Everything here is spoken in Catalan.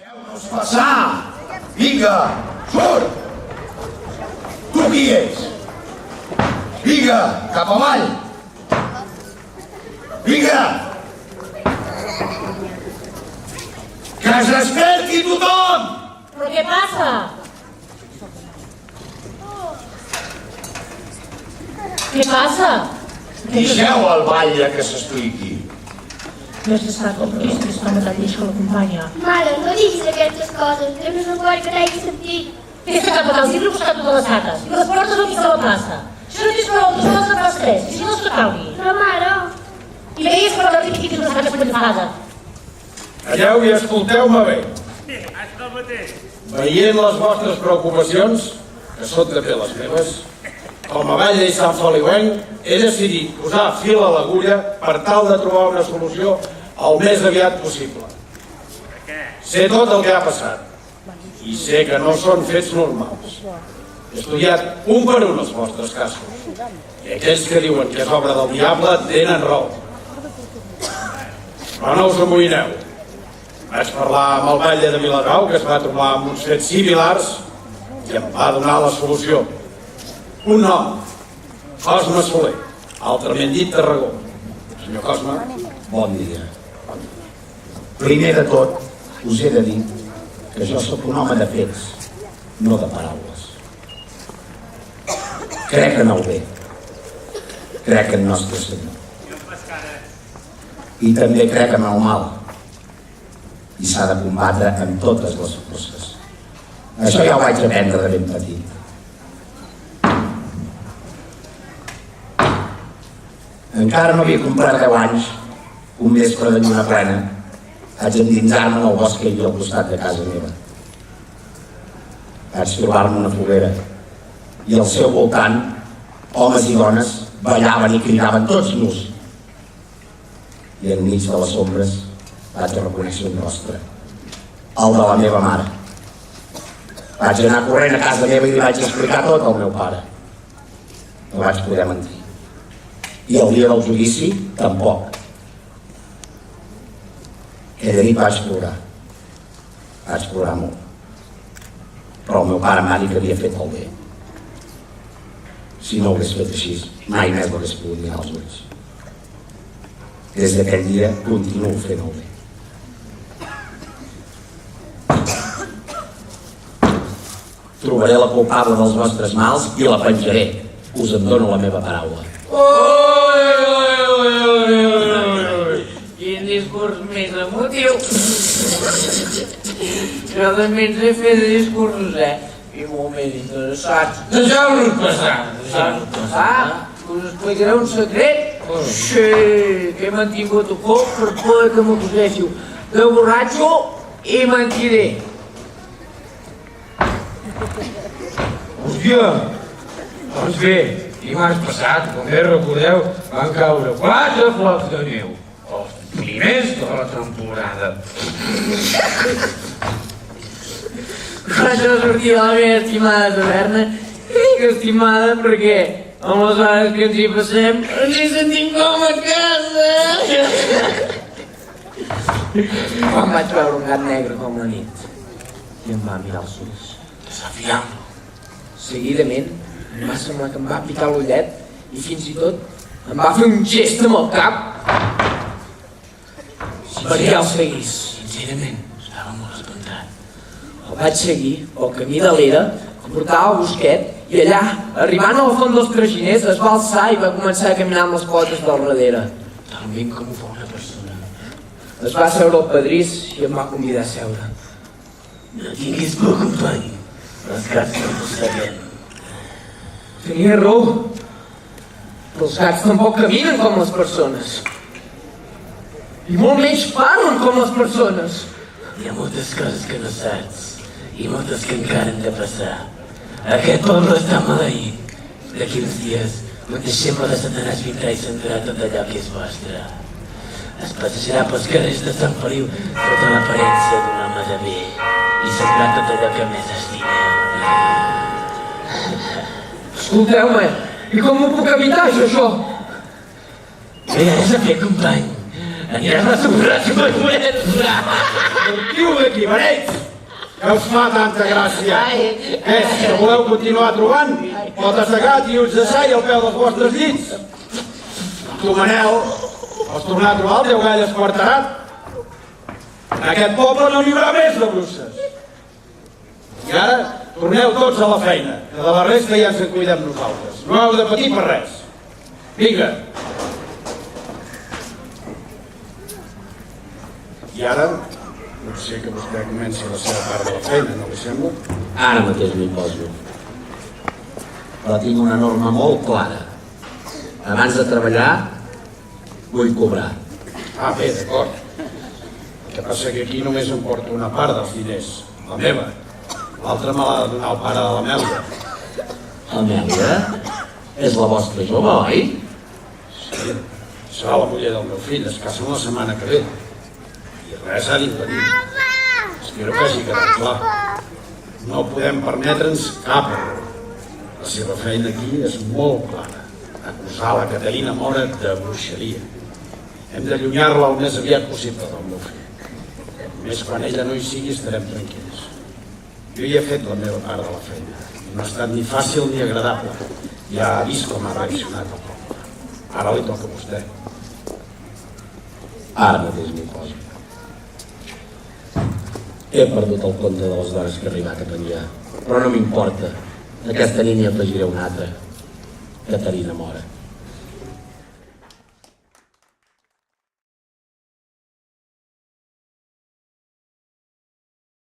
Deixeu-nos passar! Vinga, surt! Tu qui ets? Vinga, cap avall! Vinga! Que es desperti tothom! Però què passa? Què passa? Deixeu el batlle que s'expliqui. No és estat com que és home tan lleig que l'acompanya. Mare, no diguis aquestes coses. Temps no vol que t'hagi sentit. Tens que cap els llibres buscar totes les saques i les portes al mig de la plaça. Si no tens prou, tu sols en fas 3, i si no es que calgui. Però, mare... I veies per la rica que tens unes saques planificades. Calleu i escolteu-me bé. Això mateix. Veient les vostres preocupacions, que són també les meves, com a batlle i Sant Feliuenc, he decidit posar fil a l'agulla per tal de trobar una solució el més aviat possible. Sé tot el que ha passat i sé que no són fets normals. He estudiat un per un els vostres casos i aquells que diuen que és obra del diable tenen raó. Però no us amoïneu. Vaig parlar amb el batlle de Viladrau, que es va trobar amb uns fets similars i em va donar la solució. Un nom, Cosme Soler, altrament dit Tarragó. Senyor Cosme, Bon dia. Primer de tot, us he de dir que jo sóc un home de fets, no de paraules. Crec en el bé. Crec en Nostre Senyor. I també crec en el mal. I s'ha de combatre en totes les forces. Això ja ho vaig aprendre de ben petit. Encara no havia comprat 10 anys, un vespre de lluna plena, vaig endinsar-me en el bosc que hi havia al costat de casa meva. Vaig trobar-me una foguera i al seu voltant, homes i dones ballaven i cridaven tots nus. I enmig de les ombres vaig reconèixer un rostre, el de la meva mare. Vaig anar corrent a casa meva i li vaig explicar tot al meu pare. No vaig poder mentir. I el dia del judici, tampoc. Aquella nit vaig plorar. Vaig plorar molt. Però el meu pare em va dir que havia fet el bé. Si no ho hagués fet així, mai més l'hagués pogut mirar als ulls. Des d'aquell dia continuo fent el bé. Trobaré la culpable dels vostres mals i la penjaré. Us en dono la meva paraula. Quin discurs més emotiu. Jo també ens he fet discursos, i molt més interessants. Deixeu-nos passar, deixeu-nos passar. Us explicaré un secret. Sí, que he mantingut un foc per por que m'acuséssiu de borratxo i mentider. hòstia, doncs bé, dimarts passat, com bé recordeu, van caure 4 flocs de neu, els primers de la temporada. Vaig a sortir de la meva estimada taverna, i dic estimada perquè amb les hores que ens hi passem ens hi sentim com a casa. Quan vaig veure un gat negre com la nit i em va mirar els ulls, desafiant-lo. Seguidament em va semblar que em va picar l'ullet i fins i tot em va fer un gest amb el cap perquè el seguís. Sincerament, estava molt espantat. El vaig seguir pel camí de l'era que portava al bosquet i allà, arribant a la font dels Traginers, es va alçar i va començar a caminar amb les potes del darrere, tan ben com ho fa una persona. Es va seure al pedrís i em va convidar a seure. No tinguis por, company. Els gats no ho sabien. Tenia raó. Però els gats tampoc caminen com les persones. I molt menys parlen com les persones. Hi ha moltes coses que no saps i moltes que encara han de passar. Aquest poble està maleït. D'aquí uns dies, un deixeble de Satanàs vindrà i s'endurà tot allò que és vostre. Es passejarà pels carrers de Sant Feliu sota l'aparença d'un home de bé i s'endurà tot allò que més estimeu. Escolteu-me, i com ho puc evitar, això? Bé, és a fer, company. Anirem a sobrar, Sortiu d'aquí, beneits! Què us fa tanta gràcia? Que voleu continuar trobant? Potes de gat i ulls de sai al peu dels vostres llits. Tu, Manel, vols tornar a trobar el teu gall esquarterat? En aquest poble no n'hi haurà més de bruixes. I ara, torneu tots a la feina, que de la resta ja ens en cuidem nosaltres. No heu de patir per res. Vinga. I ara, potser que vostè comenci la seva part de la feina, no li sembla? Ara mateix m'hi poso. Però tinc una norma molt clara. Abans de treballar, vull cobrar. Ah, bé, d'acord. El que passa que aquí només em porto una part dels diners, la meva. L'altra me l'ha de donar el pare de la Melda. Amèlia, és la vostra jove, oi? Sí, serà la muller del meu fill, es casen la setmana que ve. I res ha d'impedir. Espero que hagi quedat clar. No podem permetre'ns cap error. La seva feina aquí és molt clara. Acusar la Caterina Mora de bruixeria. Hem d'allunyar-la el més aviat possible del meu fill. Només quan ella no hi sigui estarem tranquils. Jo hi he fet la meva part de la feina. No ha estat ni fàcil ni agradable. Ja ha vist com ha reaccionat el poble. Ara li toca a vostè. Ara mateix m'hi poso. He perdut el compte de les dones que he arribat a penjar, però no m'importa. Aquesta nit n'hi afegiré una altra. Caterina Mora.